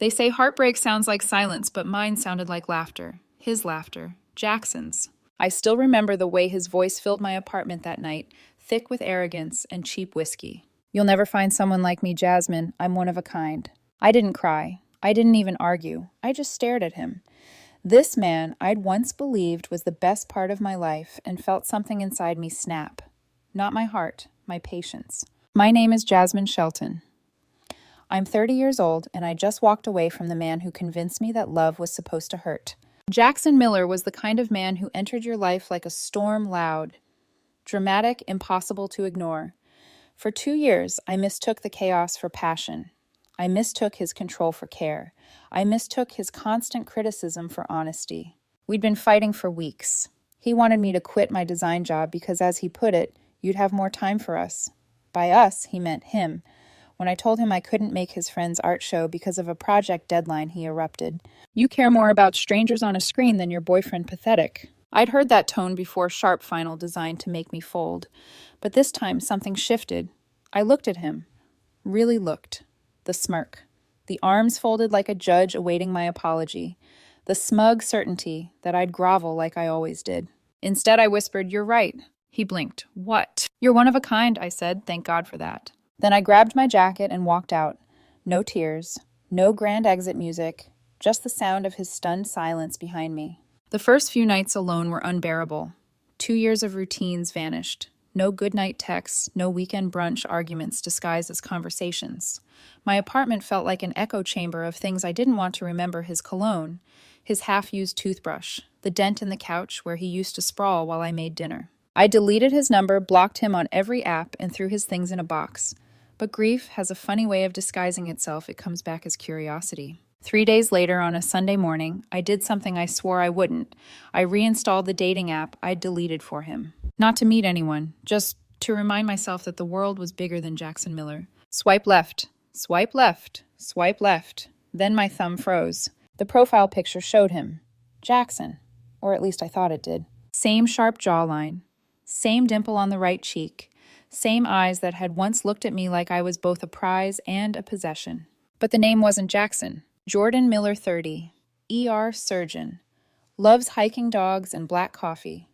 They say heartbreak sounds like silence, but mine sounded like laughter. His laughter. Jackson's. I still remember the way his voice filled my apartment that night, thick with arrogance and cheap whiskey. You'll never find someone like me, Jasmine. I'm one of a kind. I didn't cry. I didn't even argue. I just stared at him. This man I'd once believed was the best part of my life and felt something inside me snap. Not my heart, my patience. My name is Jasmine Shelton. I'm 30 years old, and I just walked away from the man who convinced me that love was supposed to hurt. Jackson Miller was the kind of man who entered your life like a storm, loud, dramatic, impossible to ignore. For 2 years, I mistook the chaos for passion. I mistook his control for care. I mistook his constant criticism for honesty. We'd been fighting for weeks. He wanted me to quit my design job because, as he put it, you'd have more time for us. By us, he meant him. When I told him I couldn't make his friend's art show because of a project deadline, he erupted. You care more about strangers on a screen than your boyfriend. Pathetic. I'd heard that tone before Sharp Final designed to make me fold. But this time, something shifted. I looked at him. Really looked. The smirk. The arms folded like a judge awaiting my apology. The smug certainty that I'd grovel like I always did. Instead, I whispered, "You're right." He blinked. "What?" "You're one of a kind," I said. Thank God for that. Then I grabbed my jacket and walked out. No tears, no grand exit music, just the sound of his stunned silence behind me. The first few nights alone were unbearable. 2 years of routines vanished. No goodnight texts, no weekend brunch arguments disguised as conversations. My apartment felt like an echo chamber of things I didn't want to remember: his cologne, his half-used toothbrush, the dent in the couch where he used to sprawl while I made dinner. I deleted his number, blocked him on every app, and threw his things in a box. But grief has a funny way of disguising itself. It comes back as curiosity. 3 days later, on a Sunday morning, I did something I swore I wouldn't. I reinstalled the dating app I'd deleted for him. Not to meet anyone, just to remind myself that the world was bigger than Jackson Miller. Swipe left, swipe left, swipe left. Then my thumb froze. The profile picture showed him. Jackson. Or at least I thought it did. Same sharp jawline. Same dimple on the right cheek. Same eyes that had once looked at me like I was both a prize and a possession. But the name wasn't Jackson. Jordan Miller, 30. ER surgeon. Loves hiking dogs and black coffee.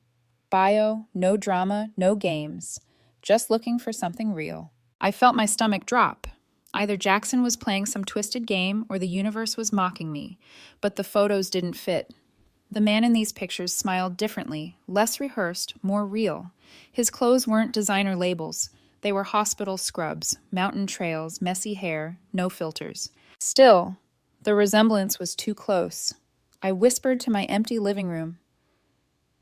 Bio, no drama, no games. Just looking for something real. I felt my stomach drop. Either Jackson was playing some twisted game or the universe was mocking me, but the photos didn't fit. The man in these pictures smiled differently, less rehearsed, more real. His clothes weren't designer labels. They were hospital scrubs, mountain trails, messy hair, no filters. Still, the resemblance was too close. I whispered to my empty living room,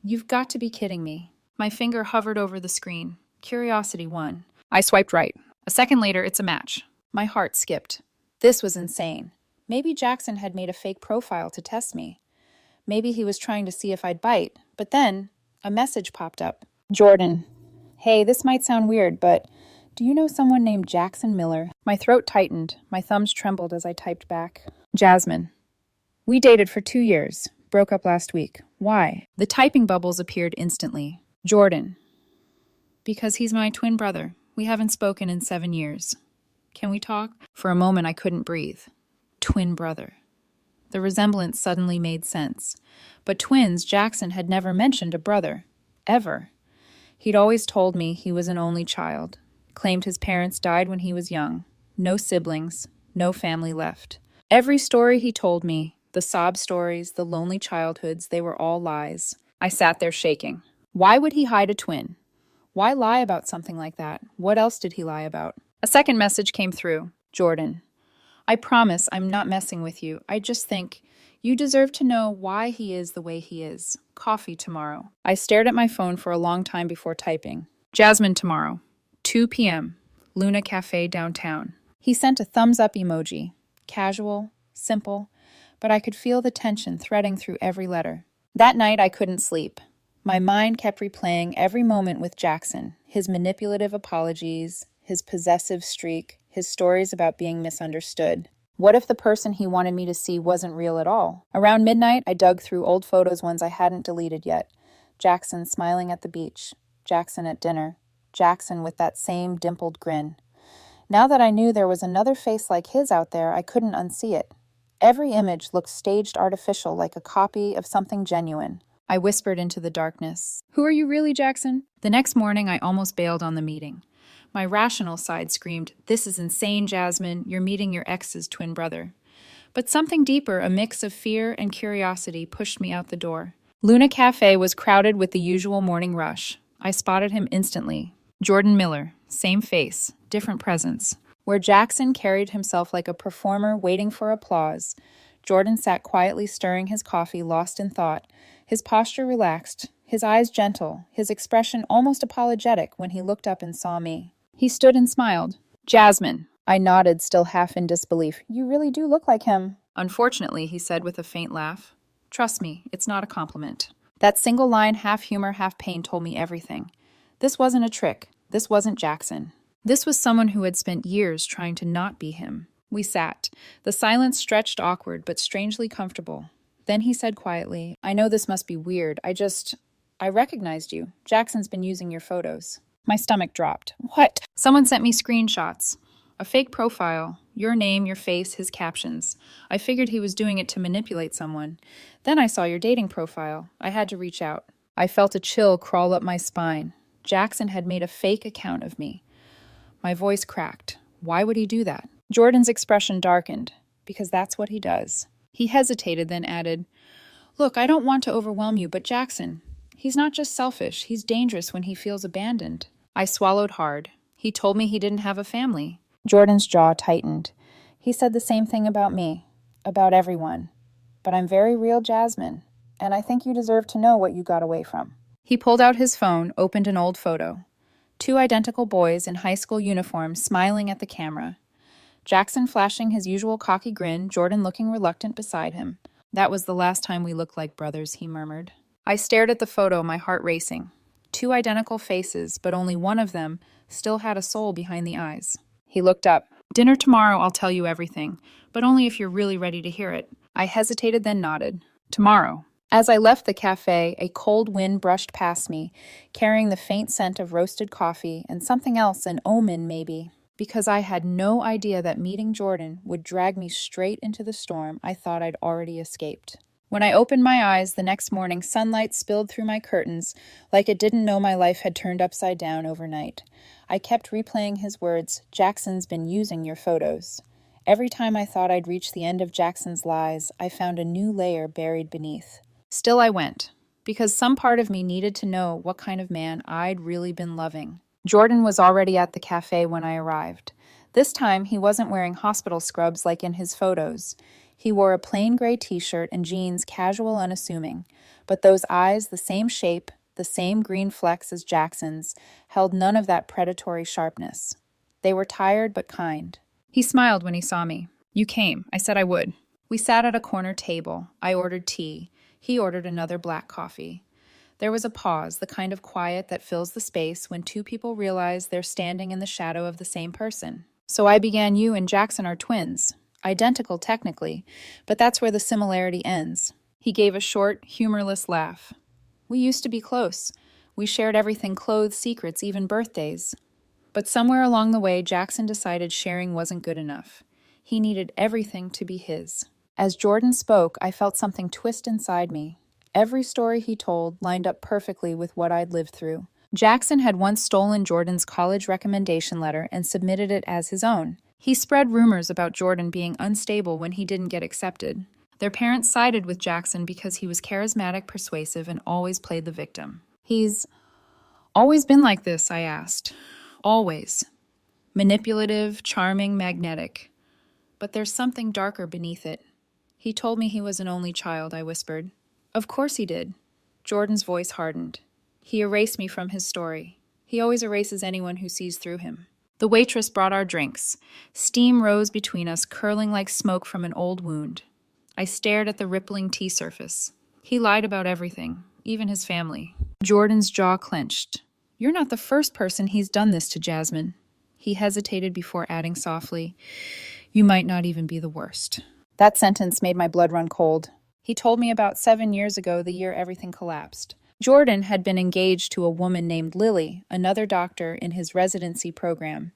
"You've got to be kidding me." My finger hovered over the screen. Curiosity won. I swiped right. A second later, it's a match. My heart skipped. This was insane. Maybe Jackson had made a fake profile to test me. Maybe he was trying to see if I'd bite. But then, a message popped up. Jordan. Hey, this might sound weird, but do you know someone named Jackson Miller? My throat tightened. My thumbs trembled as I typed back. Jasmine. We dated for 2 years. Broke up last week. Why? The typing bubbles appeared instantly. Jordan. Because he's my twin brother. We haven't spoken in 7 years. Can we talk? For a moment, I couldn't breathe. Twin brother. The resemblance suddenly made sense. But twins, Jackson had never mentioned a brother. Ever. He'd always told me he was an only child. Claimed his parents died when he was young. No siblings. No family left. Every story he told me, the sob stories, the lonely childhoods, they were all lies. I sat there shaking. Why would he hide a twin? Why lie about something like that? What else did he lie about? A second message came through. Jordan. I promise I'm not messing with you. I just think you deserve to know why he is the way he is. Coffee tomorrow. I stared at my phone for a long time before typing. Jasmine tomorrow. 2 p.m. Luna Cafe downtown. He sent a thumbs up emoji. Casual, simple, but I could feel the tension threading through every letter. That night I couldn't sleep. My mind kept replaying every moment with Jackson, his manipulative apologies, his possessive streak, his stories about being misunderstood. What if the person he wanted me to see wasn't real at all? Around midnight, I dug through old photos, ones I hadn't deleted yet. Jackson smiling at the beach. Jackson at dinner. Jackson with that same dimpled grin. Now that I knew there was another face like his out there, I couldn't unsee it. Every image looked staged artificial, like a copy of something genuine. I whispered into the darkness, "Who are you really, Jackson?" The next morning, I almost bailed on the meeting. My rational side screamed, "This is insane, Jasmine. You're meeting your ex's twin brother." But something deeper, a mix of fear and curiosity, pushed me out the door. Luna Cafe was crowded with the usual morning rush. I spotted him instantly. Jordan Miller, same face, different presence. Where Jackson carried himself like a performer waiting for applause, Jordan sat quietly stirring his coffee, lost in thought, his posture relaxed, his eyes gentle, his expression almost apologetic when he looked up and saw me. He stood and smiled. "Jasmine." I nodded, still half in disbelief. "You really do look like him." "Unfortunately," he said with a faint laugh. "Trust me, it's not a compliment." That single line, half humor, half pain, told me everything. This wasn't a trick. This wasn't Jackson. This was someone who had spent years trying to not be him. We sat. The silence stretched awkward, but strangely comfortable. Then he said quietly, "I know this must be weird. I recognized you. Jackson's been using your photos." My stomach dropped. "What?" "Someone sent me screenshots. A fake profile. Your name, your face, his captions. I figured he was doing it to manipulate someone. Then I saw your dating profile. I had to reach out." I felt a chill crawl up my spine. Jackson had made a fake account of me. My voice cracked. Why would he do that? Jordan's expression darkened. "Because that's what he does." He hesitated, then added, "Look, I don't want to overwhelm you, but Jackson, he's not just selfish, he's dangerous when he feels abandoned." I swallowed hard. He told me he didn't have a family. Jordan's jaw tightened. "He said the same thing about me, about everyone. But I'm very real, Jasmine, and I think you deserve to know what you got away from." He pulled out his phone, opened an old photo. Two identical boys in high school uniforms smiling at the camera. Jackson flashing his usual cocky grin, Jordan looking reluctant beside him. "That was the last time we looked like brothers," he murmured. I stared at the photo, my heart racing. Two identical faces, but only one of them still had a soul behind the eyes. He looked up. "Dinner tomorrow, I'll tell you everything, but only if you're really ready to hear it." I hesitated, then nodded. "Tomorrow." As I left the cafe, a cold wind brushed past me, carrying the faint scent of roasted coffee and something else, an omen maybe. Because I had no idea that meeting Jordan would drag me straight into the storm I thought I'd already escaped. When I opened my eyes the next morning, sunlight spilled through my curtains like it didn't know my life had turned upside down overnight. I kept replaying his words, "Jackson's been using your photos." Every time I thought I'd reached the end of Jackson's lies, I found a new layer buried beneath. Still I went, because some part of me needed to know what kind of man I'd really been loving. Jordan was already at the cafe when I arrived. This time, he wasn't wearing hospital scrubs like in his photos. He wore a plain gray t-shirt and jeans, casual, unassuming. But those eyes, the same shape, the same green flecks as Jackson's, held none of that predatory sharpness. They were tired but kind. He smiled when he saw me. "You came. I said I would." We sat at a corner table. I ordered tea. He ordered another black coffee. There was a pause, the kind of quiet that fills the space when two people realize they're standing in the shadow of the same person. "So I began, you and Jackson are twins. Identical technically, but that's where the similarity ends." He gave a short, humorless laugh. "We used to be close. We shared everything, clothes, secrets, even birthdays. But somewhere along the way, Jackson decided sharing wasn't good enough. He needed everything to be his." As Jordan spoke, I felt something twist inside me. Every story he told lined up perfectly with what I'd lived through. Jackson had once stolen Jordan's college recommendation letter and submitted it as his own. He spread rumors about Jordan being unstable when he didn't get accepted. Their parents sided with Jackson because he was charismatic, persuasive, and always played the victim. "He's always been like this?" I asked. "Always. Manipulative, charming, magnetic. But there's something darker beneath it." "He told me he was an only child," I whispered. "Of course he did." Jordan's voice hardened. "He erased me from his story. He always erases anyone who sees through him." The waitress brought our drinks. Steam rose between us, curling like smoke from an old wound. I stared at the rippling tea surface. He lied about everything, even his family. Jordan's jaw clenched. "You're not the first person he's done this to, Jasmine." He hesitated before adding softly, "You might not even be the worst." That sentence made my blood run cold. He told me about 7 years ago, the year everything collapsed. Jordan had been engaged to a woman named Lily, another doctor in his residency program.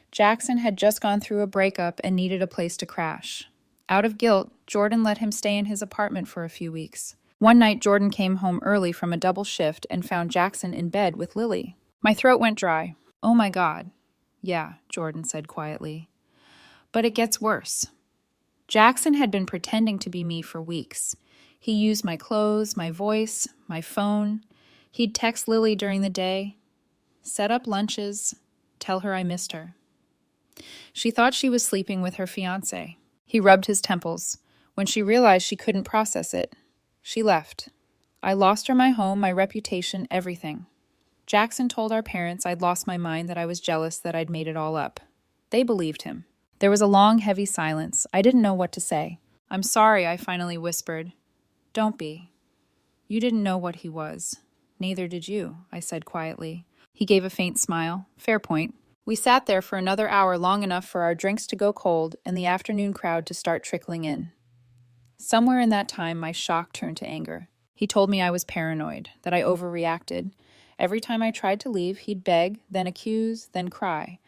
Jackson had just gone through a breakup and needed a place to crash. Out of guilt, Jordan let him stay in his apartment for a few weeks. One night, Jordan came home early from a double shift and found Jackson in bed with Lily. My throat went dry. "Oh my God." "Yeah," Jordan said quietly. "But it gets worse." Jackson had been pretending to be me for weeks. He used my clothes, my voice, my phone. He'd text Lily during the day, set up lunches, tell her I missed her. She thought she was sleeping with her fiancé. He rubbed his temples. When she realized she couldn't process it, she left. I lost her my home, my reputation, everything. Jackson told our parents I'd lost my mind, that I was jealous, that I'd made it all up. They believed him. There was a long, heavy silence. I didn't know what to say. "I'm sorry," I finally whispered. "Don't be. You didn't know what he was. Neither did you," I said quietly. He gave a faint smile. "Fair point." We sat there for another hour, long enough for our drinks to go cold and the afternoon crowd to start trickling in. Somewhere in that time, my shock turned to anger. He told me I was paranoid, that I overreacted. Every time I tried to leave, he'd beg, then accuse, then cry.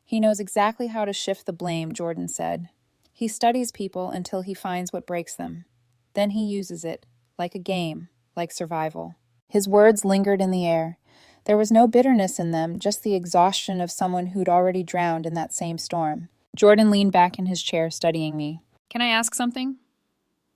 "He knows exactly how to shift the blame," Jordan said. "He studies people until he finds what breaks them. Then he uses it, like a game, like survival." His words lingered in the air. There was no bitterness in them, just the exhaustion of someone who'd already drowned in that same storm. Jordan leaned back in his chair, studying me. "Can I ask something?"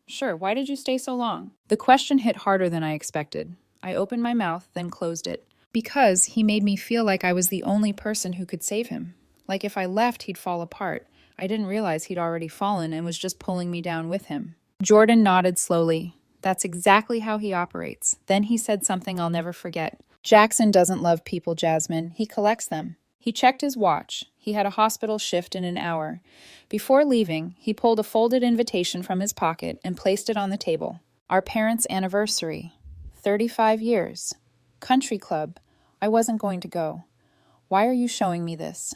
"Sure. Why did you stay so long?" The question hit harder than I expected. I opened my mouth, then closed it. "Because he made me feel like I was the only person who could save him. Like if I left, he'd fall apart. I didn't realize he'd already fallen and was just pulling me down with him." Jordan nodded slowly. "That's exactly how he operates." Then he said something I'll never forget. "Jackson doesn't love people, Jasmine. He collects them." He checked his watch. He had a hospital shift in an hour. Before leaving, he pulled a folded invitation from his pocket and placed it on the table. "Our parents' anniversary. 35 years. Country club. I wasn't going to go. Why are you showing me this?"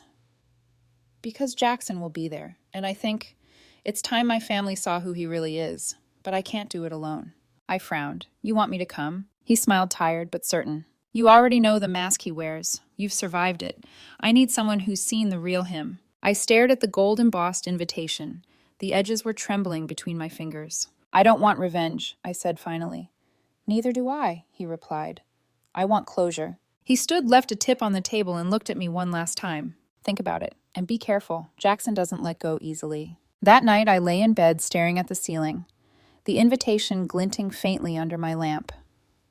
"Because Jackson will be there, and I think it's time my family saw who he really is. But I can't do it alone." I frowned. "You want me to come?" He smiled, tired but certain. "You already know the mask he wears. You've survived it. I need someone who's seen the real him." I stared at the gold-embossed invitation. The edges were trembling between my fingers. "I don't want revenge," I said finally. "Neither do I," he replied. "I want closure." He stood, left a tip on the table, and looked at me one last time. "Think about it, and be careful. Jackson doesn't let go easily." That night, I lay in bed staring at the ceiling, the invitation glinting faintly under my lamp.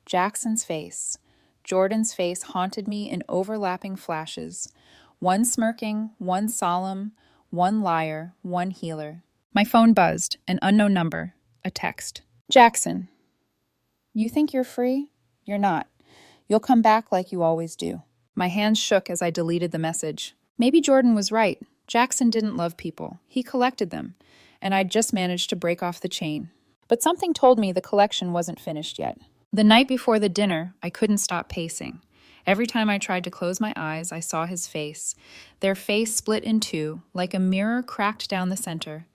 Jackson's face, Jordan's face haunted me in overlapping flashes. One smirking, one solemn, one liar, one healer. My phone buzzed, an unknown number, a text. "Jackson, you think you're free? You're not. You'll come back like you always do." My hands shook as I deleted the message. Maybe Jordan was right. Jackson didn't love people. He collected them, and I'd just managed to break off the chain. But something told me the collection wasn't finished yet. The night before the dinner, I couldn't stop pacing. Every time I tried to close my eyes, I saw his face. Their face split in two, like a mirror cracked down the center.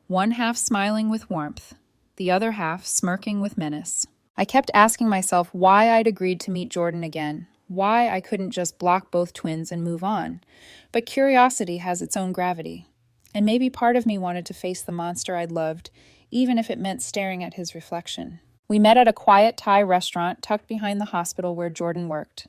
One half smiling with warmth, the other half smirking with menace. I kept asking myself why I'd agreed to meet Jordan again, why I couldn't just block both twins and move on. But curiosity has its own gravity. And maybe part of me wanted to face the monster I'd loved, even if it meant staring at his reflection. We met at a quiet Thai restaurant tucked behind the hospital where Jordan worked.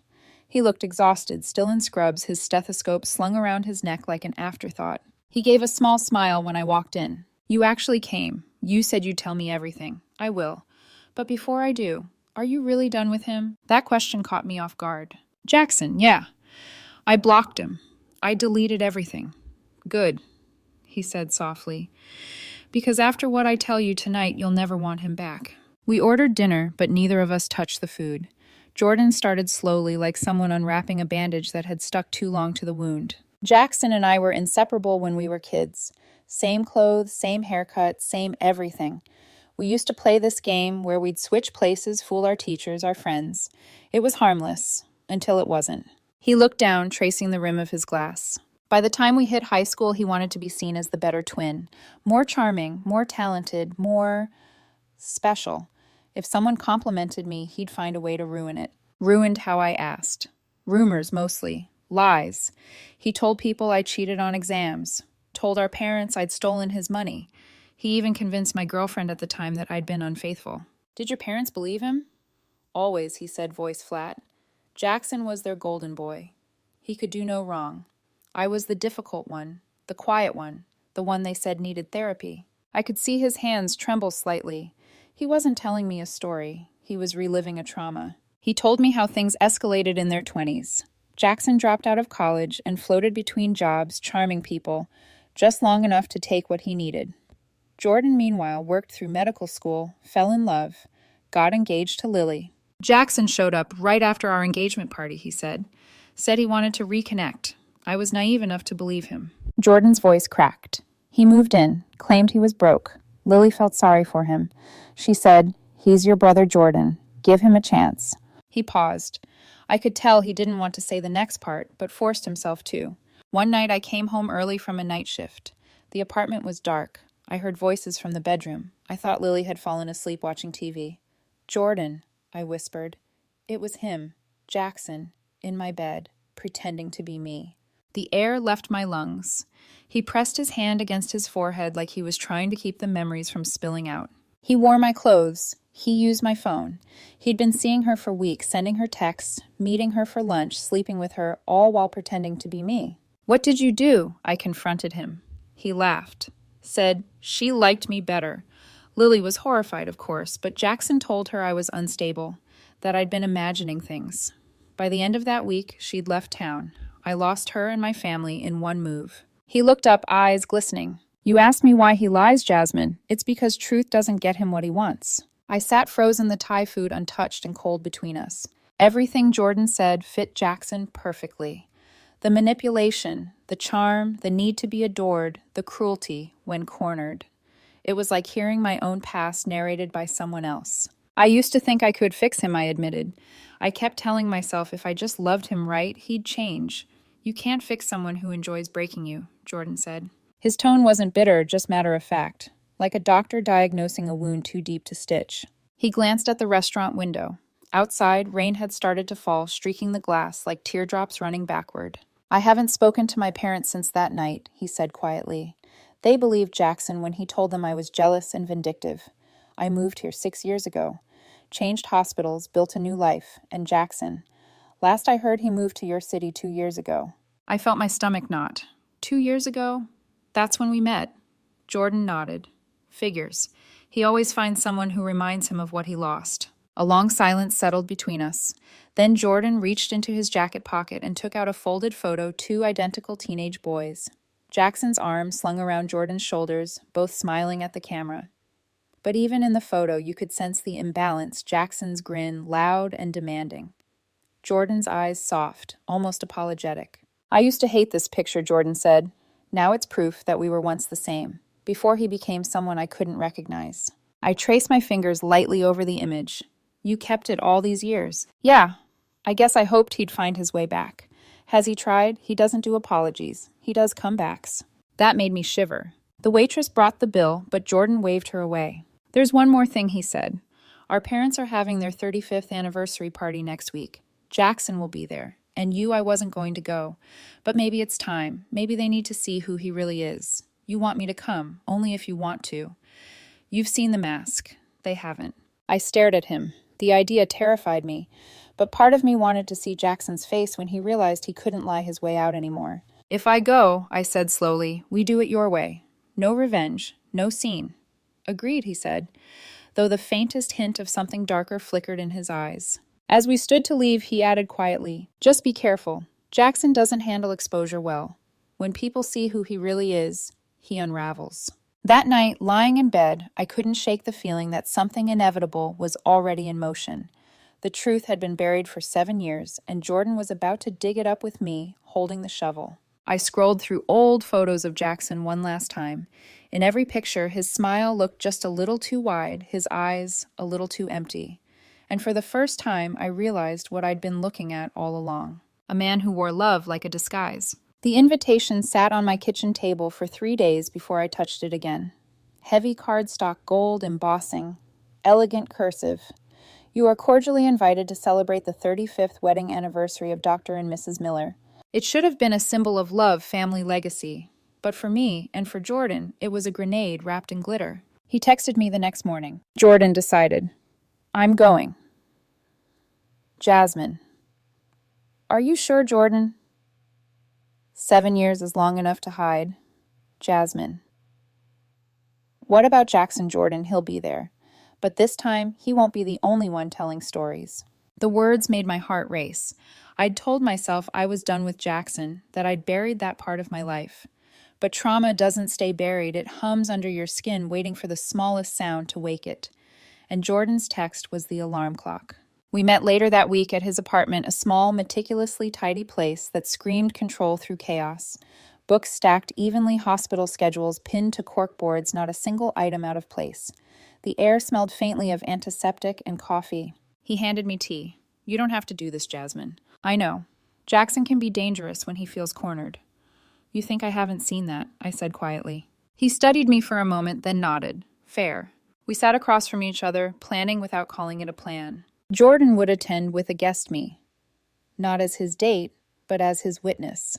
He looked exhausted, still in scrubs, his stethoscope slung around his neck like an afterthought. He gave a small smile when I walked in. "You actually came. You said you'd tell me everything. I will. But before I do, are you really done with him?" That question caught me off guard. "Jackson, yeah. I blocked him. I deleted everything." "Good," he said softly. "Because after what I tell you tonight, you'll never want him back." We ordered dinner, but neither of us touched the food. Jordan started slowly, like someone unwrapping a bandage that had stuck too long to the wound. "Jackson and I were inseparable when we were kids. Same clothes, same haircut, same everything. We used to play this game where we'd switch places, fool our teachers, our friends. It was harmless, until it wasn't." He looked down, tracing the rim of his glass. "By the time we hit high school, he wanted to be seen as the better twin. More charming, more talented, more special. If someone complimented me, he'd find a way to ruin it. Ruined how I asked. Rumors, mostly. Lies. He told people I cheated on exams. Told our parents I'd stolen his money. He even convinced my girlfriend at the time that I'd been unfaithful. Did your parents believe him? Always, he said, voice flat. Jackson was their golden boy. He could do no wrong. I was the difficult one, the quiet one, the one they said needed therapy. I could see his hands tremble slightly. He wasn't telling me a story. He was reliving a trauma. He told me how things escalated in their 20s. Jackson dropped out of college and floated between jobs, charming people, just long enough to take what he needed. Jordan, meanwhile, worked through medical school, fell in love, got engaged to Lily. Jackson showed up right after our engagement party, he said. Said he wanted to reconnect. I was naive enough to believe him. Jordan's voice cracked. He moved in, claimed he was broke. Lily felt sorry for him. She said, "He's your brother Jordan. Give him a chance." He paused. I could tell he didn't want to say the next part, but forced himself to. One night I came home early from a night shift. The apartment was dark. I heard voices from the bedroom. I thought Lily had fallen asleep watching TV. "Jordan," I whispered. It was him, Jackson, in my bed, pretending to be me. The air left my lungs. He pressed his hand against his forehead like he was trying to keep the memories from spilling out. He wore my clothes. He used my phone. He'd been seeing her for weeks, sending her texts, meeting her for lunch, sleeping with her, all while pretending to be me. "What did you do?" I confronted him. He laughed. Said, "She liked me better." Lily was horrified, of course, but Jackson told her I was unstable, that I'd been imagining things. By the end of that week, she'd left town. I lost her and my family in one move. He looked up, eyes glistening. "You asked me why he lies, Jasmine. It's because truth doesn't get him what he wants." I sat frozen, the Thai food untouched and cold between us. Everything Jordan said fit Jackson perfectly. The manipulation, the charm, the need to be adored, the cruelty when cornered. It was like hearing my own past narrated by someone else. I used to think I could fix him, I admitted. I kept telling myself if I just loved him right, he'd change. "You can't fix someone who enjoys breaking you," Jordan said. His tone wasn't bitter, just matter of fact, like a doctor diagnosing a wound too deep to stitch. He glanced at the restaurant window. Outside, rain had started to fall, streaking the glass like teardrops running backward. "I haven't spoken to my parents since that night," he said quietly. "They believed Jackson when he told them I was jealous and vindictive. I moved here 6 years ago, changed hospitals, built a new life, and Jackson. Last I heard, he moved to your city 2 years ago." I felt my stomach knot. 2 years ago? That's when we met. Jordan nodded. Figures. He always finds someone who reminds him of what he lost. A long silence settled between us. Then Jordan reached into his jacket pocket and took out a folded photo, 2 identical teenage boys. Jackson's arm slung around Jordan's shoulders, both smiling at the camera. But even in the photo, you could sense the imbalance, Jackson's grin loud and demanding. Jordan's eyes soft, almost apologetic. "I used to hate this picture," Jordan said. "Now it's proof that we were once the same, before he became someone I couldn't recognize." I traced my fingers lightly over the image. "You kept it all these years." "Yeah. I guess I hoped he'd find his way back. Has he tried? He doesn't do apologies. He does comebacks." That made me shiver. The waitress brought the bill, but Jordan waved her away. "There's one more thing," he said. "Our parents are having their 35th anniversary party next week. Jackson will be there. And I wasn't going to go. But maybe it's time. Maybe they need to see who he really is. You want me to come, only if you want to. You've seen The Mask. They haven't." I stared at him. The idea terrified me. But part of me wanted to see Jackson's face when he realized he couldn't lie his way out anymore. "If I go," I said slowly, "we do it your way. No revenge, no scene." "Agreed," he said, though the faintest hint of something darker flickered in his eyes. As we stood to leave, he added quietly, "Just be careful. Jackson doesn't handle exposure well. When people see who he really is, he unravels." That night, lying in bed, I couldn't shake the feeling that something inevitable was already in motion. The truth had been buried for 7 years, and Jordan was about to dig it up with me, holding the shovel. I scrolled through old photos of Jackson one last time. In every picture, his smile looked just a little too wide, his eyes a little too empty. And for the first time, I realized what I'd been looking at all along. A man who wore love like a disguise. The invitation sat on my kitchen table for 3 days before I touched it again. Heavy cardstock gold embossing. Elegant cursive. "You are cordially invited to celebrate the 35th wedding anniversary of Dr. and Mrs. Miller." It should have been a symbol of love, family, legacy. But for me, and for Jordan, it was a grenade wrapped in glitter. He texted me the next morning. Jordan decided. I'm going. Jasmine. Are you sure, Jordan? 7 years is long enough to hide. Jasmine. What about Jackson Jordan? He'll be there. But this time, he won't be the only one telling stories. The words made my heart race. I'd told myself I was done with Jackson, that I'd buried that part of my life. But trauma doesn't stay buried. It hums under your skin, waiting for the smallest sound to wake it. And Jordan's text was the alarm clock. We met later that week at his apartment, a small, meticulously tidy place that screamed control through chaos. Books stacked evenly, hospital schedules pinned to corkboards, not a single item out of place. The air smelled faintly of antiseptic and coffee. He handed me tea. You don't have to do this, Jasmine. I know. Jackson can be dangerous when he feels cornered. You think I haven't seen that, I said quietly. He studied me for a moment, then nodded. Fair. We sat across from each other, planning without calling it a plan. Jordan would attend with a guest me. Not as his date, but as his witness.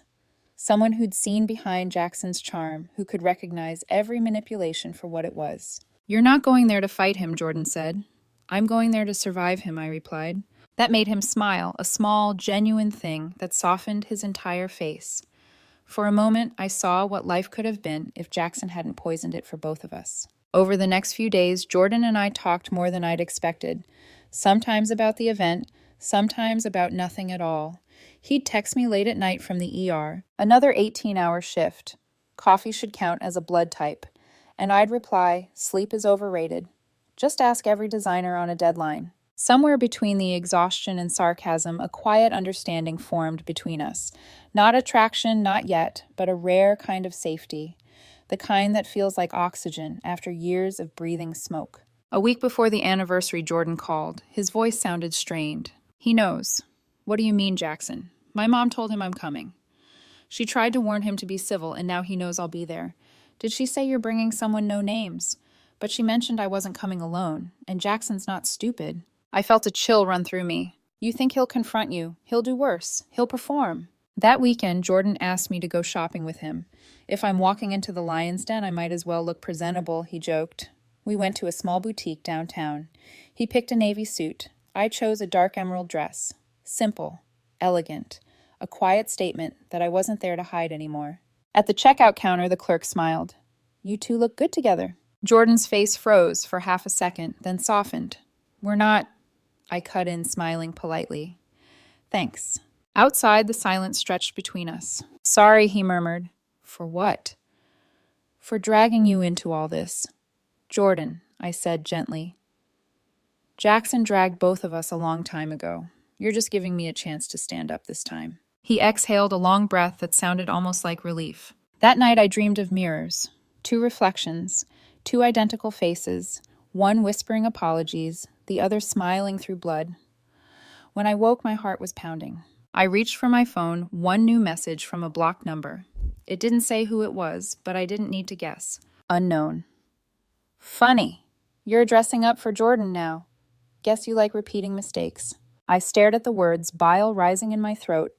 Someone who'd seen behind Jackson's charm, who could recognize every manipulation for what it was. You're not going there to fight him, Jordan said. I'm going there to survive him, I replied. That made him smile, a small, genuine thing that softened his entire face. For a moment, I saw what life could have been if Jackson hadn't poisoned it for both of us. Over the next few days, Jordan and I talked more than I'd expected. Sometimes about the event, sometimes about nothing at all. He'd text me late at night from the ER. Another 18-hour shift. Coffee should count as a blood type. And I'd reply, sleep is overrated. Just ask every designer on a deadline. Somewhere between the exhaustion and sarcasm, a quiet understanding formed between us. Not attraction, not yet, but a rare kind of safety. The kind that feels like oxygen after years of breathing smoke. A week before the anniversary, Jordan called. His voice sounded strained. He knows. What do you mean, Jackson? My mom told him I'm coming. She tried to warn him to be civil, and now he knows I'll be there. Did she say you're bringing someone no names? But she mentioned I wasn't coming alone, and Jackson's not stupid. I felt a chill run through me. You think he'll confront you. He'll do worse. He'll perform. That weekend, Jordan asked me to go shopping with him. If I'm walking into the Lion's Den, I might as well look presentable, he joked. We went to a small boutique downtown. He picked a navy suit. I chose a dark emerald dress. Simple, elegant, a quiet statement that I wasn't there to hide anymore. At the checkout counter, the clerk smiled. You two look good together. Jordan's face froze for half a second, then softened. We're not... I cut in, smiling politely. Thanks. Outside, the silence stretched between us. Sorry, he murmured. For what? For dragging you into all this. Jordan, I said gently. Jackson dragged both of us a long time ago. You're just giving me a chance to stand up this time. He exhaled a long breath that sounded almost like relief. That night I dreamed of mirrors. 2 reflections, 2 identical faces, one whispering apologies, the other smiling through blood. When I woke, my heart was pounding. I reached for my phone, one new message from a blocked number. It didn't say who it was, but I didn't need to guess. Unknown. Funny. You're dressing up for Jordan now. Guess you like repeating mistakes. I stared at the words, bile rising in my throat.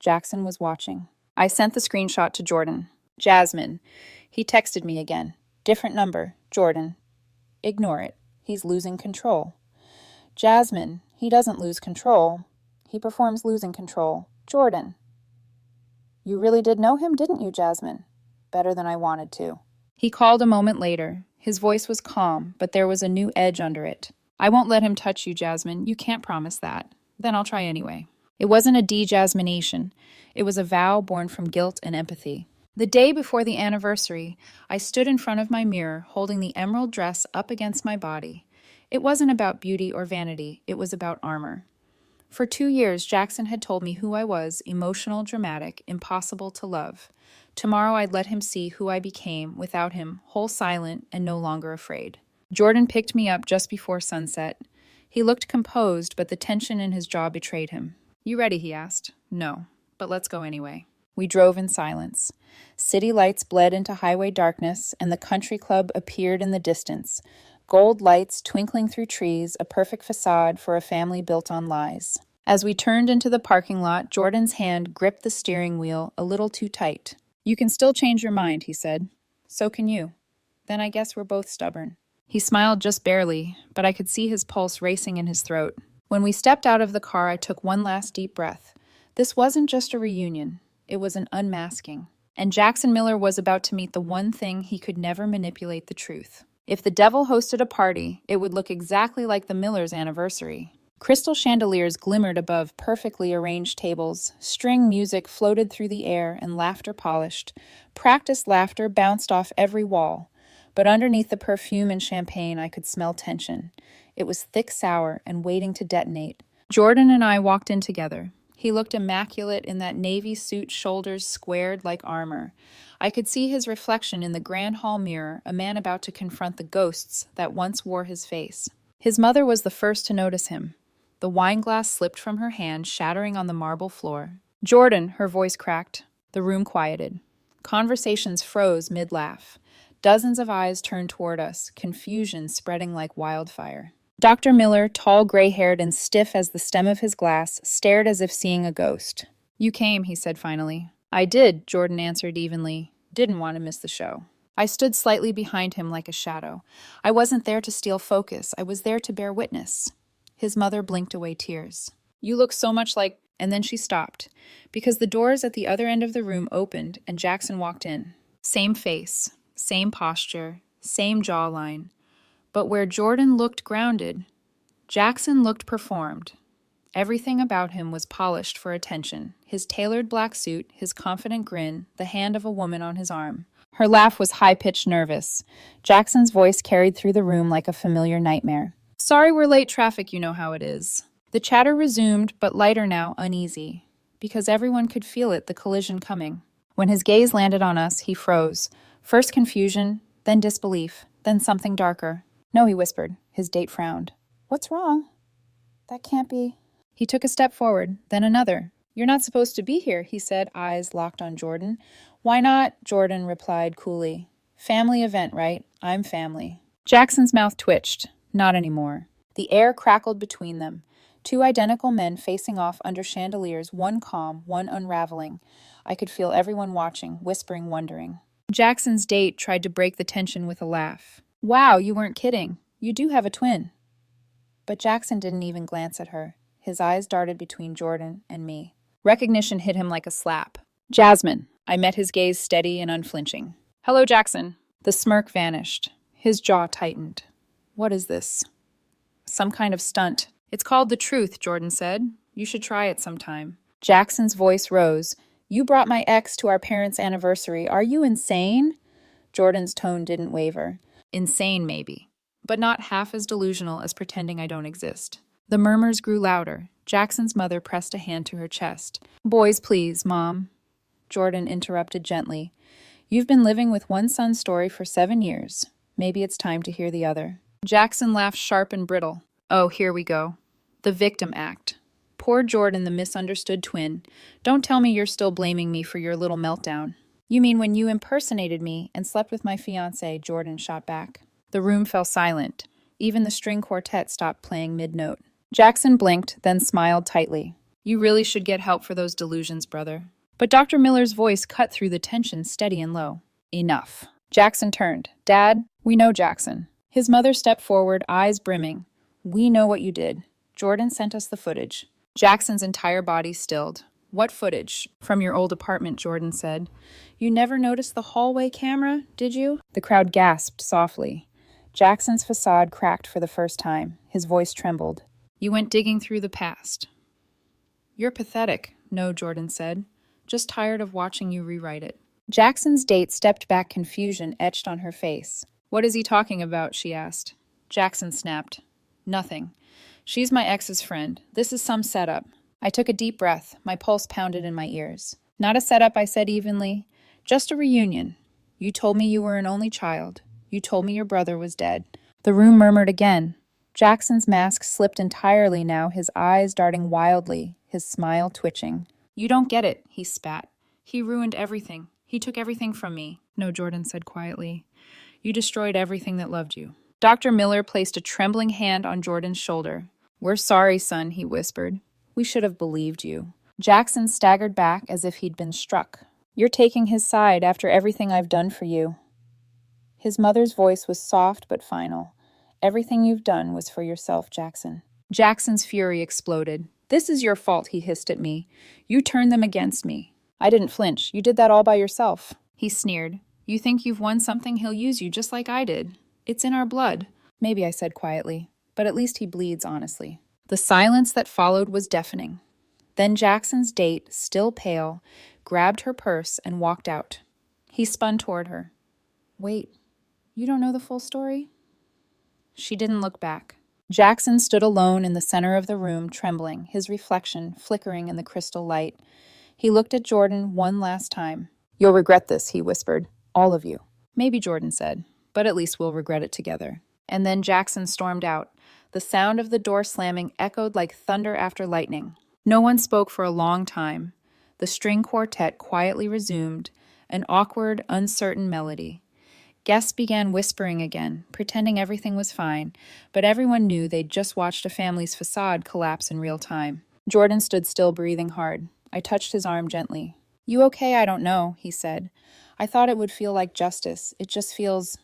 Jackson was watching. I sent the screenshot to Jordan. Jasmine. He texted me again. Different number. Jordan. Ignore it. He's losing control. Jasmine. He doesn't lose control. He performs losing control. Jordan. You really did know him, didn't you, Jasmine? Better than I wanted to. He called a moment later. His voice was calm, but there was a new edge under it. I won't let him touch you, Jasmine. You can't promise that. Then I'll try anyway. It wasn't a de-Jasmination. It was a vow born from guilt and empathy. The day before the anniversary, I stood in front of my mirror, holding the emerald dress up against my body. It wasn't about beauty or vanity. It was about armor. For 2 years, Jackson had told me who I was, emotional, dramatic, impossible to love. Tomorrow I'd let him see who I became without him, whole silent and no longer afraid. Jordan picked me up just before sunset. He looked composed, but the tension in his jaw betrayed him. You ready? He asked. No, but let's go anyway. We drove in silence. City lights bled into highway darkness, and the country club appeared in the distance. Gold lights twinkling through trees, a perfect facade for a family built on lies. As we turned into the parking lot, Jordan's hand gripped the steering wheel a little too tight. You can still change your mind, he said. So can you. Then I guess we're both stubborn. He smiled just barely, but I could see his pulse racing in his throat. When we stepped out of the car, I took one last deep breath. This wasn't just a reunion. It was an unmasking. And Jackson Miller was about to meet the one thing he could never manipulate: the truth. If the devil hosted a party, it would look exactly like the Millers' anniversary. Crystal chandeliers glimmered above perfectly arranged tables, string music floated through the air, and laughter polished. Practiced laughter bounced off every wall. But underneath the perfume and champagne, I could smell tension. It was thick, sour, and waiting to detonate. Jordan and I walked in together. He looked immaculate in that navy suit, shoulders squared like armor. I could see his reflection in the grand hall mirror, a man about to confront the ghosts that once wore his face. His mother was the first to notice him. The wine glass slipped from her hand, shattering on the marble floor. "Jordan," her voice cracked. The room quieted. Conversations froze mid-laugh. Dozens of eyes turned toward us, confusion spreading like wildfire. Dr. Miller, tall, gray-haired, and stiff as the stem of his glass, stared as if seeing a ghost. "You came," he said finally. "I did," Jordan answered evenly. "Didn't want to miss the show." I stood slightly behind him like a shadow. I wasn't there to steal focus. I was there to bear witness. His mother blinked away tears. "You look so much like—" And then she stopped, because the doors at the other end of the room opened and Jackson walked in. Same face, same posture, same jawline. But where Jordan looked grounded, Jackson looked performed. Everything about him was polished for attention. His tailored black suit, his confident grin, the hand of a woman on his arm. Her laugh was high-pitched nervous. Jackson's voice carried through the room like a familiar nightmare. "Sorry we're late, traffic, you know how it is." The chatter resumed, but lighter now, uneasy. Because everyone could feel it, the collision coming. When his gaze landed on us, he froze. First confusion, then disbelief, then something darker. "No," he whispered. His date frowned. "What's wrong? That can't be—" He took a step forward, then another. "You're not supposed to be here," he said, eyes locked on Jordan. "Why not?" Jordan replied coolly. "Family event, right? I'm family." Jackson's mouth twitched. Not anymore. The air crackled between them. Two identical men facing off under chandeliers, one calm, one unraveling. I could feel everyone watching, whispering, wondering. Jackson's date tried to break the tension with a laugh. "Wow, you weren't kidding. You do have a twin." But Jackson didn't even glance at her. His eyes darted between Jordan and me. Recognition hit him like a slap. "Jasmine." I met his gaze steady and unflinching. "Hello, Jackson." The smirk vanished. His jaw tightened. "What is this?" "Some kind of stunt." "It's called the truth," Jordan said. "You should try it sometime." Jackson's voice rose. "You brought my ex to our parents' anniversary. Are you insane?" Jordan's tone didn't waver. "Insane, maybe, but not half as delusional as pretending I don't exist." The murmurs grew louder. Jackson's mother pressed a hand to her chest. "Boys, please, Mom." Jordan interrupted gently. "You've been living with one son's story for 7 years. Maybe it's time to hear the other." Jackson laughed sharp and brittle. "Oh, here we go. The victim act. Poor Jordan, the misunderstood twin. Don't tell me you're still blaming me for your little meltdown." "You mean when you impersonated me and slept with my fiancé," Jordan shot back. The room fell silent. Even the string quartet stopped playing mid-note. Jackson blinked, then smiled tightly. "You really should get help for those delusions, brother." But Dr. Miller's voice cut through the tension, steady and low. "Enough." Jackson turned. "Dad, we know Jackson." His mother stepped forward, eyes brimming. "We know what you did. Jordan sent us the footage." Jackson's entire body stilled. "What footage?" "From your old apartment," Jordan said. "You never noticed the hallway camera, did you?" The crowd gasped softly. Jackson's facade cracked for the first time. His voice trembled. "You went digging through the past." "You're pathetic." "No," Jordan said. "Just tired of watching you rewrite it." Jackson's date stepped back, confusion etched on her face. "What is he talking about?" she asked. Jackson snapped. "Nothing. She's my ex's friend. This is some setup." I took a deep breath. My pulse pounded in my ears. "Not a setup," I said evenly. "Just a reunion. You told me you were an only child. You told me your brother was dead." The room murmured again. Jackson's mask slipped entirely now, his eyes darting wildly, his smile twitching. "You don't get it," he spat. "He ruined everything. He took everything from me." "No," Jordan said quietly. "You destroyed everything that loved you." Dr. Miller placed a trembling hand on Jordan's shoulder. "We're sorry, son," he whispered. "We should have believed you." Jackson staggered back as if he'd been struck. You're taking his side after everything I've done for you. His mother's voice was soft but final. Everything you've done was for yourself, Jackson. Jackson's fury exploded. This is your fault, he hissed at me. You turned them against me. I didn't flinch. You did that all by yourself. He sneered. You think you've won something, he'll use you just like I did. It's in our blood. Maybe, I said quietly, but at least he bleeds honestly. The silence that followed was deafening. Then Jackson's date, still pale, grabbed her purse and walked out. He spun toward her. Wait, you don't know the full story? She didn't look back. Jackson stood alone in the center of the room, trembling, his reflection flickering in the crystal light. He looked at Jordan one last time. You'll regret this, he whispered. All of you. Maybe, Jordan said, but at least we'll regret it together. And then Jackson stormed out. The sound of the door slamming echoed like thunder after lightning. No one spoke for a long time. The string quartet quietly resumed, an awkward, uncertain melody. Guests began whispering again, pretending everything was fine, but everyone knew they'd just watched a family's facade collapse in real time. Jordan stood still, breathing hard. I touched his arm gently. You okay? I don't know, he said. I thought it would feel like justice. It just feels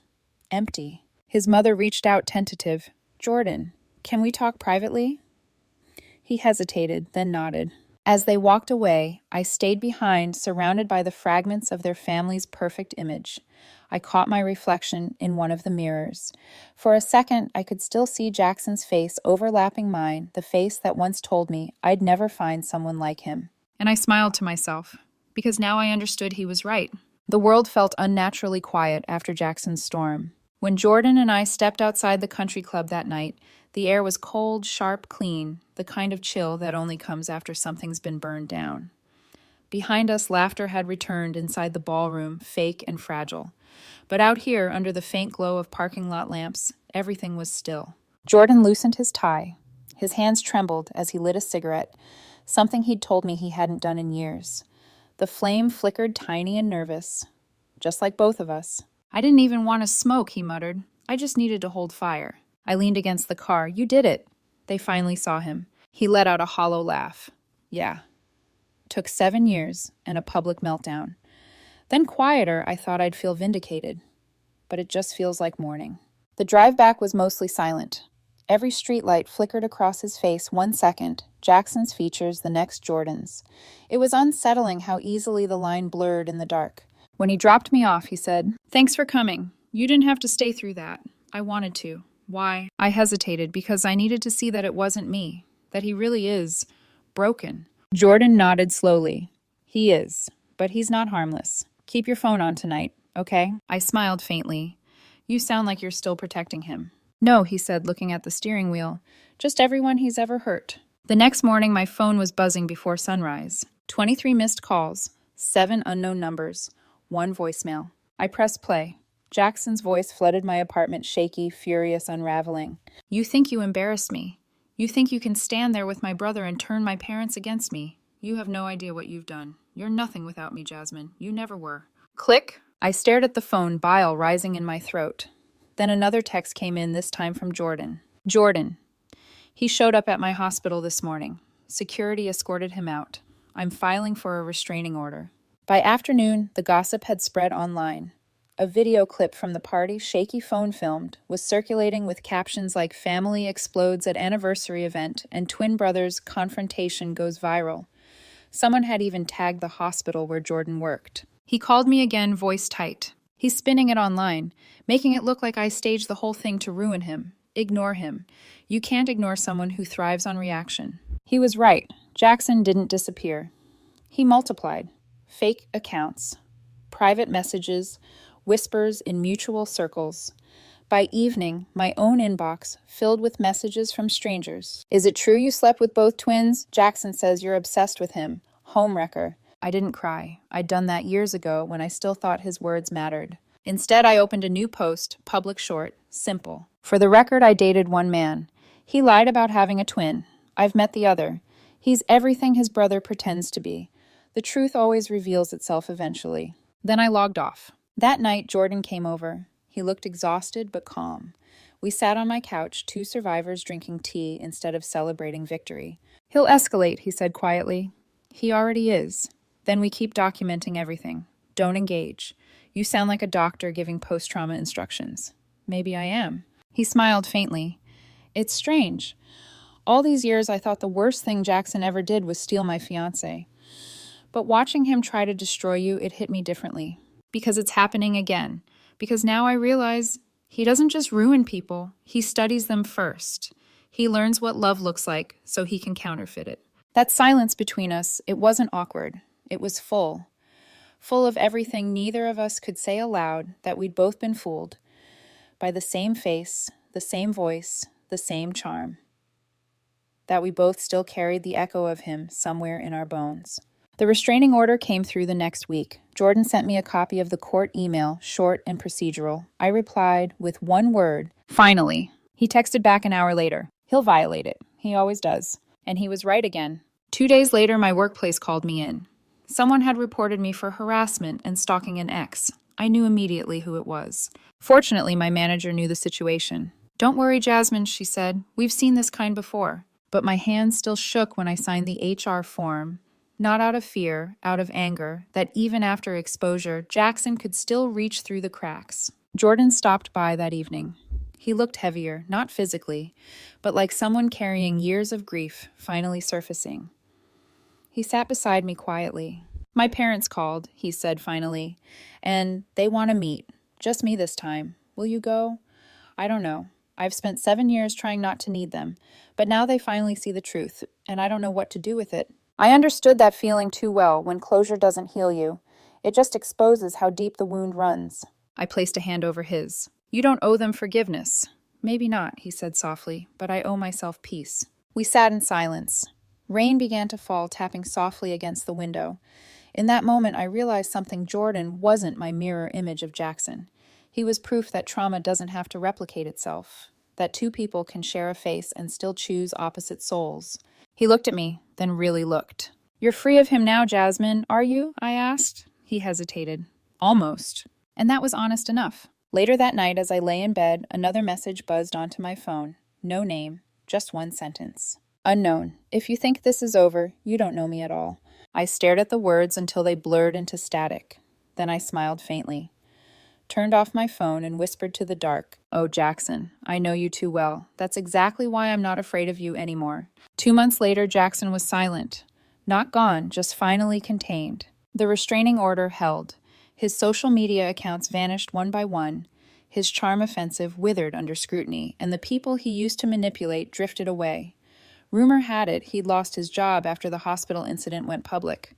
empty. His mother reached out, tentative. Jordan, can we talk privately? He hesitated, then nodded. As they walked away, I stayed behind, surrounded by the fragments of their family's perfect image. I caught my reflection in one of the mirrors. For a second, I could still see Jackson's face overlapping mine, the face that once told me I'd never find someone like him. And I smiled to myself, because now I understood he was right. The world felt unnaturally quiet after Jackson's storm. When Jordan and I stepped outside the country club that night, the air was cold, sharp, clean, the kind of chill that only comes after something's been burned down. Behind us, laughter had returned inside the ballroom, fake and fragile. But out here, under the faint glow of parking lot lamps, everything was still. Jordan loosened his tie. His hands trembled as he lit a cigarette, something he'd told me he hadn't done in years. The flame flickered tiny and nervous, just like both of us. I didn't even want to smoke, he muttered. I just needed to hold fire. I leaned against the car. You did it. They finally saw him. He let out a hollow laugh. Yeah. Took 7 years and a public meltdown. Then quieter, I thought I'd feel vindicated. But it just feels like morning. The drive back was mostly silent. Every streetlight flickered across his face 1 second, Jackson's features the next Jordan's. It was unsettling how easily the line blurred in the dark. When he dropped me off, he said, Thanks for coming. You didn't have to stay through that. I wanted to. Why? I hesitated because I needed to see that it wasn't me, that he really is broken. Jordan nodded slowly. He is, but he's not harmless. Keep your phone on tonight, okay? I smiled faintly. You sound like you're still protecting him. No, he said, looking at the steering wheel. Just everyone he's ever hurt. The next morning, my phone was buzzing before sunrise. 23 missed calls, 7 unknown numbers, 1 voicemail. I pressed play. Jackson's voice flooded my apartment, shaky, furious, unraveling. You think you embarrassed me. You think you can stand there with my brother and turn my parents against me. You have no idea what you've done. You're nothing without me, Jasmine. You never were. Click. I stared at the phone, bile rising in my throat. Then another text came in, this time from Jordan. Jordan. He showed up at my hospital this morning. Security escorted him out. I'm filing for a restraining order. By afternoon, the gossip had spread online. A video clip from the party shaky phone filmed was circulating with captions like family explodes at anniversary event and twin brothers confrontation goes viral. Someone had even tagged the hospital where Jordan worked. He called me again, voice tight. He's spinning it online, making it look like I staged the whole thing to ruin him. Ignore him. You can't ignore someone who thrives on reaction. He was right. Jackson didn't disappear. He multiplied. Fake accounts, private messages, whispers in mutual circles. By evening, my own inbox filled with messages from strangers. Is it true you slept with both twins? Jackson says you're obsessed with him. Homewrecker. I didn't cry. I'd done that years ago when I still thought his words mattered. Instead, I opened a new post, public short, simple. For the record, I dated one man. He lied about having a twin. I've met the other. He's everything his brother pretends to be. The truth always reveals itself eventually. Then I logged off. That night, Jordan came over. He looked exhausted but calm. We sat on my couch, 2 survivors drinking tea instead of celebrating victory. He'll escalate, he said quietly. He already is. Then we keep documenting everything. Don't engage. You sound like a doctor giving post-trauma instructions. Maybe I am. He smiled faintly. It's strange. All these years I thought the worst thing Jackson ever did was steal my fiancé. But watching him try to destroy you, it hit me differently. Because it's happening again. Because now I realize he doesn't just ruin people, he studies them first. He learns what love looks like so he can counterfeit it. That silence between us, it wasn't awkward. It was full. Full of everything neither of us could say aloud, that we'd both been fooled by the same face, the same voice, the same charm. That we both still carried the echo of him somewhere in our bones. The restraining order came through the next week. Jordan sent me a copy of the court email, short and procedural. I replied with one word, "Finally." He texted back an hour later. He'll violate it. He always does. And he was right again. 2 days later, my workplace called me in. Someone had reported me for harassment and stalking an ex. I knew immediately who it was. Fortunately, my manager knew the situation. "Don't worry, Jasmine," she said. "We've seen this kind before." But my hands still shook when I signed the HR form. Not out of fear, out of anger, that even after exposure, Jackson could still reach through the cracks. Jordan stopped by that evening. He looked heavier, not physically, but like someone carrying years of grief finally surfacing. He sat beside me quietly. "My parents called," he said finally, "and they want to meet. Just me this time. Will you go? I don't know. I've spent 7 years trying not to need them, but now they finally see the truth, and I don't know what to do with it." I understood that feeling too well when closure doesn't heal you. It just exposes how deep the wound runs. I placed a hand over his. "You don't owe them forgiveness." "Maybe not," he said softly, "but I owe myself peace." We sat in silence. Rain began to fall, tapping softly against the window. In that moment, I realized something. Jordan wasn't my mirror image of Jackson. He was proof that trauma doesn't have to replicate itself, that two people can share a face and still choose opposite souls. He looked at me, then really looked. "You're free of him now, Jasmine, are you?" I asked. He hesitated. "Almost." And that was honest enough. Later that night, as I lay in bed, another message buzzed onto my phone. No name, just one sentence. "Unknown. If you think this is over, you don't know me at all." I stared at the words until they blurred into static. Then I smiled faintly, turned off my phone, and whispered to the dark, "Oh, Jackson, I know you too well. That's exactly why I'm not afraid of you anymore." 2 months later, Jackson was silent. Not gone, just finally contained. The restraining order held. His social media accounts vanished one by one. His charm offensive withered under scrutiny, and the people he used to manipulate drifted away. Rumor had it he'd lost his job after the hospital incident went public.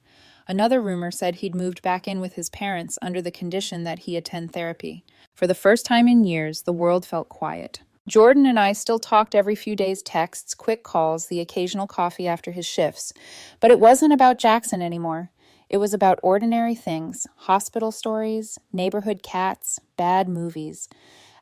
Another rumor said he'd moved back in with his parents under the condition that he attend therapy. For the first time in years, the world felt quiet. Jordan and I still talked every few days, texts, quick calls, the occasional coffee after his shifts. But it wasn't about Jackson anymore. It was about ordinary things, hospital stories, neighborhood cats, bad movies.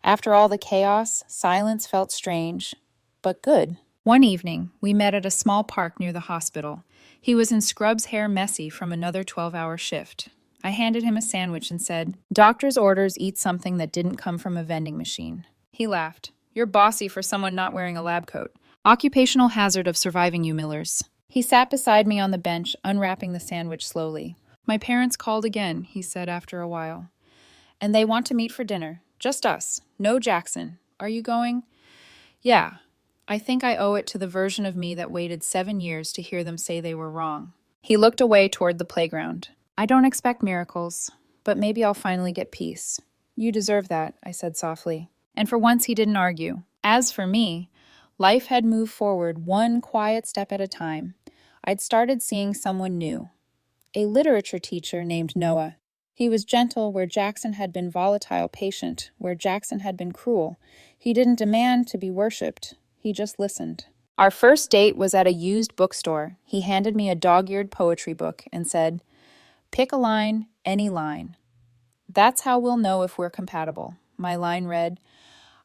After all the chaos, silence felt strange, but good. One evening, we met at a small park near the hospital. He was in scrubs, hair messy from another 12-hour shift. I handed him a sandwich and said, "Doctor's orders, eat something that didn't come from a vending machine." He laughed. "You're bossy for someone not wearing a lab coat. Occupational hazard of surviving, you Millers." He sat beside me on the bench, unwrapping the sandwich slowly. "My parents called again," he said after a while. "And they want to meet for dinner. Just us. No Jackson. Are you going?" "Yeah. I think I owe it to the version of me that waited 7 years to hear them say they were wrong." He looked away toward the playground. "I don't expect miracles, but maybe I'll finally get peace." "You deserve that," I said softly. And for once he didn't argue. As for me, life had moved forward one quiet step at a time. I'd started seeing someone new. A literature teacher named Noah. He was gentle where Jackson had been volatile, patient where Jackson had been cruel. He didn't demand to be worshipped. He just listened. Our first date was at a used bookstore. He handed me a dog-eared poetry book and said, "Pick a line, any line. That's how we'll know if we're compatible." My line read,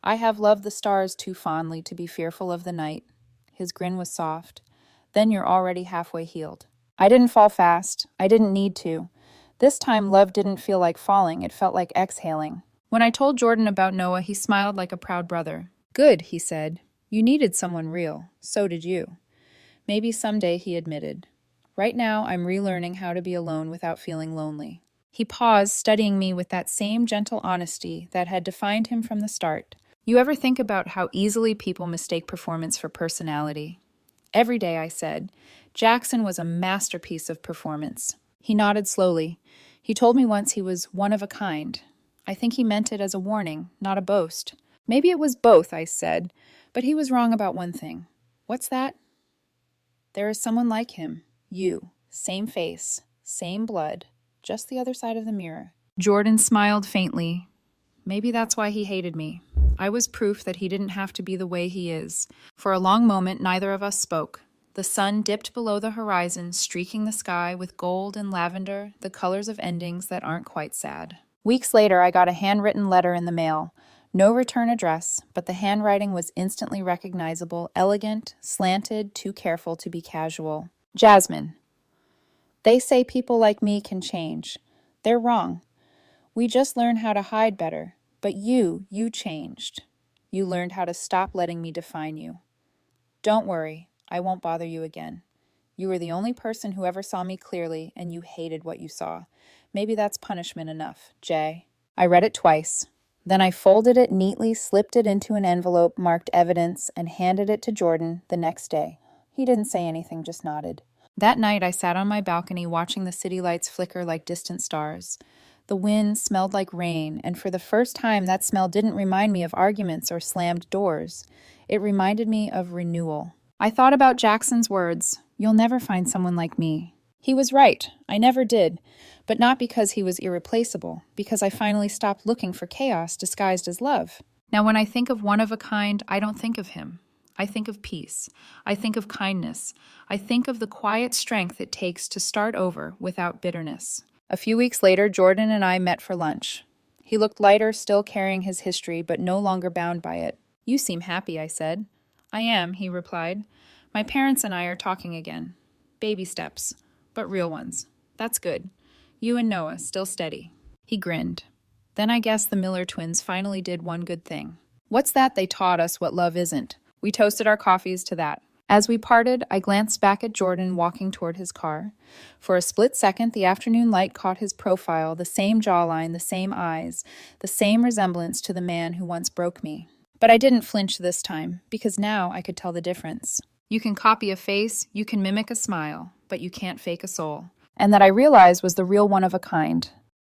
"I have loved the stars too fondly to be fearful of the night." His grin was soft. "Then you're already halfway healed." I didn't fall fast. I didn't need to. This time, love didn't feel like falling. It felt like exhaling. When I told Jordan about Noah, he smiled like a proud brother. "Good," he said. "You needed someone real. So did you." "Maybe someday," he admitted. Right now, I'm relearning how to be alone without feeling lonely. He paused, studying me with that same gentle honesty that had defined him from the start. You ever think about how easily people mistake performance for personality? Every day, I said. Jackson was a masterpiece of performance. He nodded slowly. He told me once he was one of a kind. I think he meant it as a warning, not a boast. Maybe it was both, I said, but he was wrong about one thing. What's that? There is someone like him. You. Same face, same blood, just the other side of the mirror. Jordan smiled faintly. Maybe that's why he hated me. I was proof that he didn't have to be the way he is. For a long moment, neither of us spoke. The sun dipped below the horizon, streaking the sky with gold and lavender, the colors of endings that aren't quite sad. Weeks later, I got a handwritten letter in the mail. No return address, but the handwriting was instantly recognizable, elegant, slanted, too careful to be casual. Jasmine. They say people like me can change. They're wrong. We just learn how to hide better. But you changed. You learned how to stop letting me define you. Don't worry, I won't bother you again. You were the only person who ever saw me clearly, and you hated what you saw. Maybe that's punishment enough, Jay. I read it twice. Then I folded it neatly, slipped it into an envelope marked evidence, and handed it to Jordan the next day. He didn't say anything, just nodded. That night, I sat on my balcony watching the city lights flicker like distant stars. The wind smelled like rain, and for the first time, that smell didn't remind me of arguments or slammed doors. It reminded me of renewal. I thought about Jackson's words, "You'll never find someone like me." He was right. I never did. But not because he was irreplaceable, because I finally stopped looking for chaos disguised as love. Now, when I think of one of a kind, I don't think of him. I think of peace. I think of kindness. I think of the quiet strength it takes to start over without bitterness. A few weeks later, Jordan and I met for lunch. He looked lighter, still carrying his history, but no longer bound by it. "You seem happy," I said. "I am," he replied. "My parents and I are talking again. Baby steps, but real ones. That's good. You and Noah, still steady." He grinned. Then I guess the Miller twins finally did one good thing. What's that? They taught us what love isn't. We toasted our coffees to that. As we parted, I glanced back at Jordan walking toward his car. For a split second, the afternoon light caught his profile, the same jawline, the same eyes, the same resemblance to the man who once broke me. But I didn't flinch this time, because now I could tell the difference. You can copy a face, you can mimic a smile, but you can't fake a soul. And that I realized was the real one of a kind.